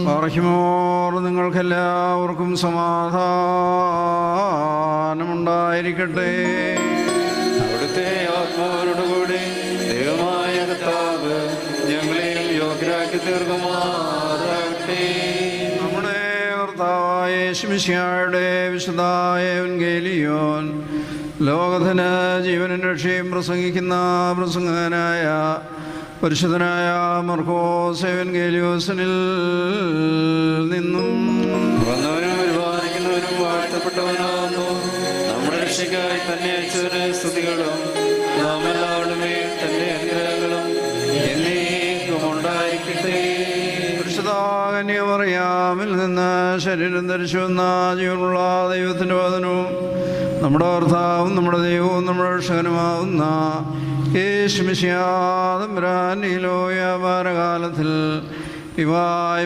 പാർഹിമോർ നിങ്ങൾക്കെല്ലാവർക്കും സമാധാനമുണ്ടായിരിക്കട്ടെ. അവിടുത്തെ ആത്മാവോടുകൂടി ദൈവമായ കർത്താവ് ഞങ്ങളെയും യോഗ്യരാക്കി തീർക്കുമാറാകട്ടെ. നമ്മുടെ കർത്താവായ യേശുമിശിഹായുടെ വിശുദ്ധായ എവൻഗേലിയോൻ ലോകത്തിന് ജീവനും രക്ഷയും പ്രസംഗിക്കുന്ന പ്രസംഗകനായ പരിശുദ്ധനായ മർക്കോസ് എവൻഗേലിയോസിനിൽ നിന്നും വന്നവനും പരിപാലിക്കുന്നവനും വാഴ്ത്തപ്പെട്ടവനാകുന്നു. നമ്മുടെ രക്ഷയ്ക്കായി തന്നെ അയച്ചവന് സ്തുതികളും നാം എല്ലാവരുമേ തന്റെ അനുഗ്രഹങ്ങളും എന്നേക്കും ഉണ്ടായിരിക്കട്ടെ. പരിശുദ്ധാകന്യമറിയാമിൽ നിന്ന് ശരീരം ധരിച്ചു വന്ന ജീവനുള്ള ദൈവത്തിൻ്റെ വചനവും നമ്മുടെ കർത്താവും നമ്മുടെ ദൈവവും നമ്മുടെ രക്ഷകനുമാവുന്ന യേശുമിശിഹാ തമ്പുരാൻ ഈ ലോക വ്യാപാരകാലത്തിൽ ഇവായി